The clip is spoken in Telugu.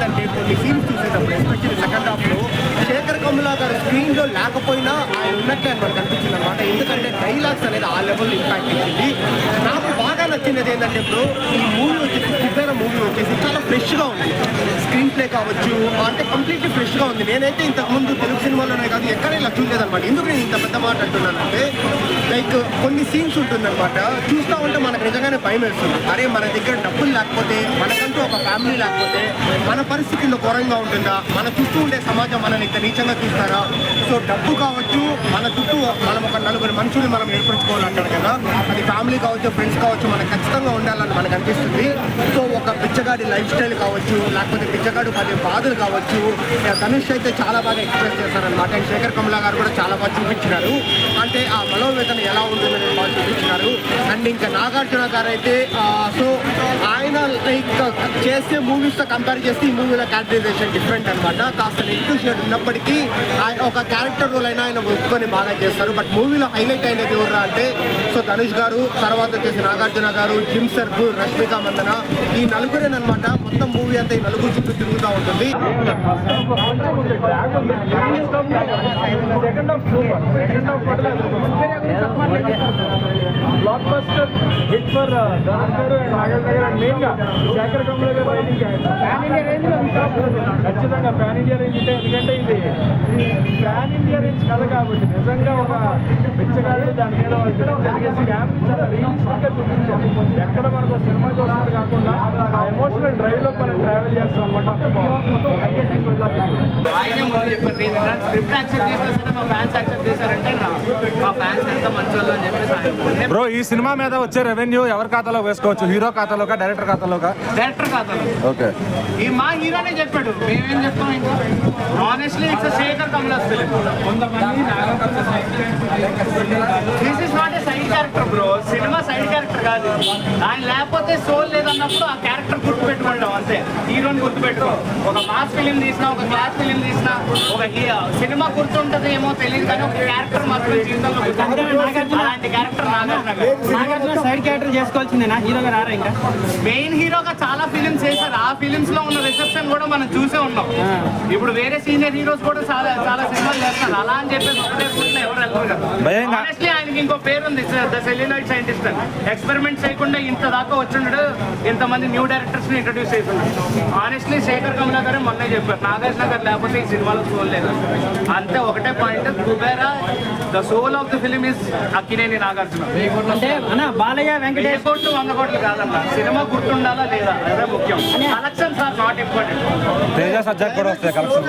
ఏంటంటే కొన్ని సీన్స్ చూసేటప్పుడు ఎస్పెషల్లీ సెకండ్ హాఫ్లో శేఖర్ కమ్లా గారు స్క్రీన్లో లేకపోయినా ఆయన ఉన్నట్టే అని మనకు అనిపించింది అనమాట. ఎందుకంటే డైలాగ్స్ అనేది ఆ లెవెల్ ఇంపాక్ట్ ఇచ్చింది. నాకు బాగా నచ్చినది ఏంటంటే ఇప్పుడు ఈ మూవీ వచ్చేసి ప్రిపేర్ మూవీ వచ్చేసి చాలా ఫ్రెష్గా ఉంది. స్క్రీన్ ప్లే కావచ్చు అంటే కంప్లీట్లీ ఫ్రెష్గా ఉంది. నేనైతే ఇంతకుముందు తెలుగు సినిమాలోనే కాదు ఎక్కడ ఇలా చూడలేదన్నమాట. ఎందుకు నేను ఇంత పెద్ద మాట అంటున్నానంటే లైక్ కొన్ని సీన్స్ ఉంటుందన్నమాట, చూస్తూ ఉంటే మనకు నిజంగానే భయం వేస్తుంది. అరే మన దగ్గర డబ్బులు లేకపోతే, మనకంటూ ఒక ఫ్యామిలీ లేకపోతే మన పరిస్థితి ఇంత ఘోరంగా ఉంటుందా, మన చుట్టూ ఉండే సమాజం మనల్ని ఇంత నీచంగా చూస్తారా. సో డబ్బు కావచ్చు, మన చుట్టూ మనం ఒక నలుగురు మనుషులు మనం ఏర్పరచుకోవాలంటారు కదా, అది ఫ్యామిలీ కావచ్చు, ఫ్రెండ్స్ కావచ్చు, మనకు ఖచ్చితంగా ఉండాలని మనకు అనిపిస్తుంది. సో ఒక బిచ్చగాడి లైఫ్ స్టైల్ కావచ్చు, లేకపోతే బిచ్చగాడు పడే బాధలు కావచ్చు, ధనుష్ అయితే చాలా బాగా ఎక్స్ప్రెస్ చేశారనమాట. అండ్ శేఖర్ కమ్లా గారు కూడా చాలా బాగా చూపించినారు. అంటే ఆ మనోవేదన ఎలా ఉంటుందని బాగా చూపించినారు. అండ్ ఇంకా నాగార్జున గారు అయితే సో ఆయన లైక్ చేసే మూవీస్తో కంపేర్ చేస్తే ఈ మూవీలో క్యారెక్టరైజేషన్ డిఫరెంట్ అనమాట. కాస్త నెగిటివ్ షేడ్ ఉన్నప్పటికీ ఆయన ఒక క్యారెక్టర్ రోల్ అయినా ఆయన ఒప్పుకొని బాగా చేస్తారు. బట్ మూవీలో హైలైట్ అయినది ఎవరు అంటే సో ధనుష్ గారు, తర్వాత వచ్చేసి నాగార్జున గారు, జిమ్ సర్పు, రష్మిక మందన, ఈ నలుగురేనమాట. మొత్తం మూవీ అంతా ఈ నలుగురు చుట్టూ తిరుగుతూ ఉంటుంది. Block buster hit for Dhanush గారు అండ్ నాగార్జున గారు అండ్ మెయిన్గా శేఖర్ కమ్లా గారు రైటింగ్ ఖచ్చితంగా ప్యాన్ ఇండియా రేంజ్ అంటే, ఎందుకంటే ఇది ప్యాన్ ఇండియా రేంజ్ కథ కాబట్టి నిజంగా ఒక పిచ్చగాళ్ళు దాని మీద జరిగే స్కామ్ చాలా రియలిస్టిక్గా చూపించాం. ఎక్కడ మనకు సినిమా చూస్తున్నది కాకుండా ఆ ఎమోషనల్ డ్రైవ్ లో మనం ట్రావెల్ చేస్తాం అనమాట. బ్రో ఈ సినిమా మీద వచ్చే రెవెన్యూ ఎవరి ఖాతాలో వేసుకోవచ్చు? హీరో ఖాతాలోకా, డైరెక్టర్ ఖాతాలోకా? డైరెక్టర్ ఖాతాలో. ఓకే, ఈ మా హీరోనే చెప్పాడు, మేమేం చెప్తాం ఇంకా. Honestly it's Sekhar Kammula's film. This is not a side character bro. సినిమా సైడ్ క్యారెక్టర్ కాదు. ఆయన లేకపోతే సోల్ లేదన్నప్పుడు ఆ క్యారెక్టర్ గుర్తు పెట్టుకుంటాం అంతే. హీరోని గుర్తు పెట్టుకో. ఒక మాస్ ఫిలిం తీసినా, ఒక క్లాస్ ఫిలిం తీసినా, ఒక సినిమా గుర్తుంటది ఏమో తెలియదు కానీ ఒక క్యారెక్టర్ మాత్రం జీవితంలో అలాంటి క్యారెక్టర్ నాగార్జున సైడ్ క్యారెక్టర్ చేసుకోవాల్సిందేనా? హీరోగా రారా ఇంకా? మెయిన్ హీరోగా చాలా ఫిలిమ్స్ చేశారు. ఆ ఫిలిమ్స్ లో ఉన్న రిసెప్షన్ కూడా మనం చూసే ఉన్నాం. ఇప్పుడు వేరే సీనియర్ హీరోస్ కూడా చాలా చాలా సినిమాలు చేస్తారు. అలా అని చెప్పేసి ఒకటే ఫుట్లో ఎవరు వెళ్తారు కదా. ఆనెస్ట్లీ ఆయనకి ఇంకో పేరు ఉంది, ద సెల్యులాయిడ్ సైంటిస్ట్. ఎక్స్పెరిమెంట్ చేయకుండా ఇంత దాకా వచ్చిండు, ఇంతమంది న్యూ డైరెక్టర్స్ ని ఇంట్రడ్యూస్ చేస్తున్నాడు. ఆనెస్ట్లీ శేఖర్ కమలా గారు మొన్నే చెప్పారు, నాగార్జున గారు లేకపోతే ఈ సినిమాలో సోల్ లేదు అంతే. ఒకటే point, Kubera the soul of the film is Akkineni Nagarjuna. అంటే బాలయ్య వెంకటేష్ కోట్లు 100 కోట్లు కాదన్న, సినిమా గుర్తుండాలా లేదా అదే ముఖ్యం. Collections are not important. Teja సజ్జాకి కూడా వస్తాయి కలెక్షన్.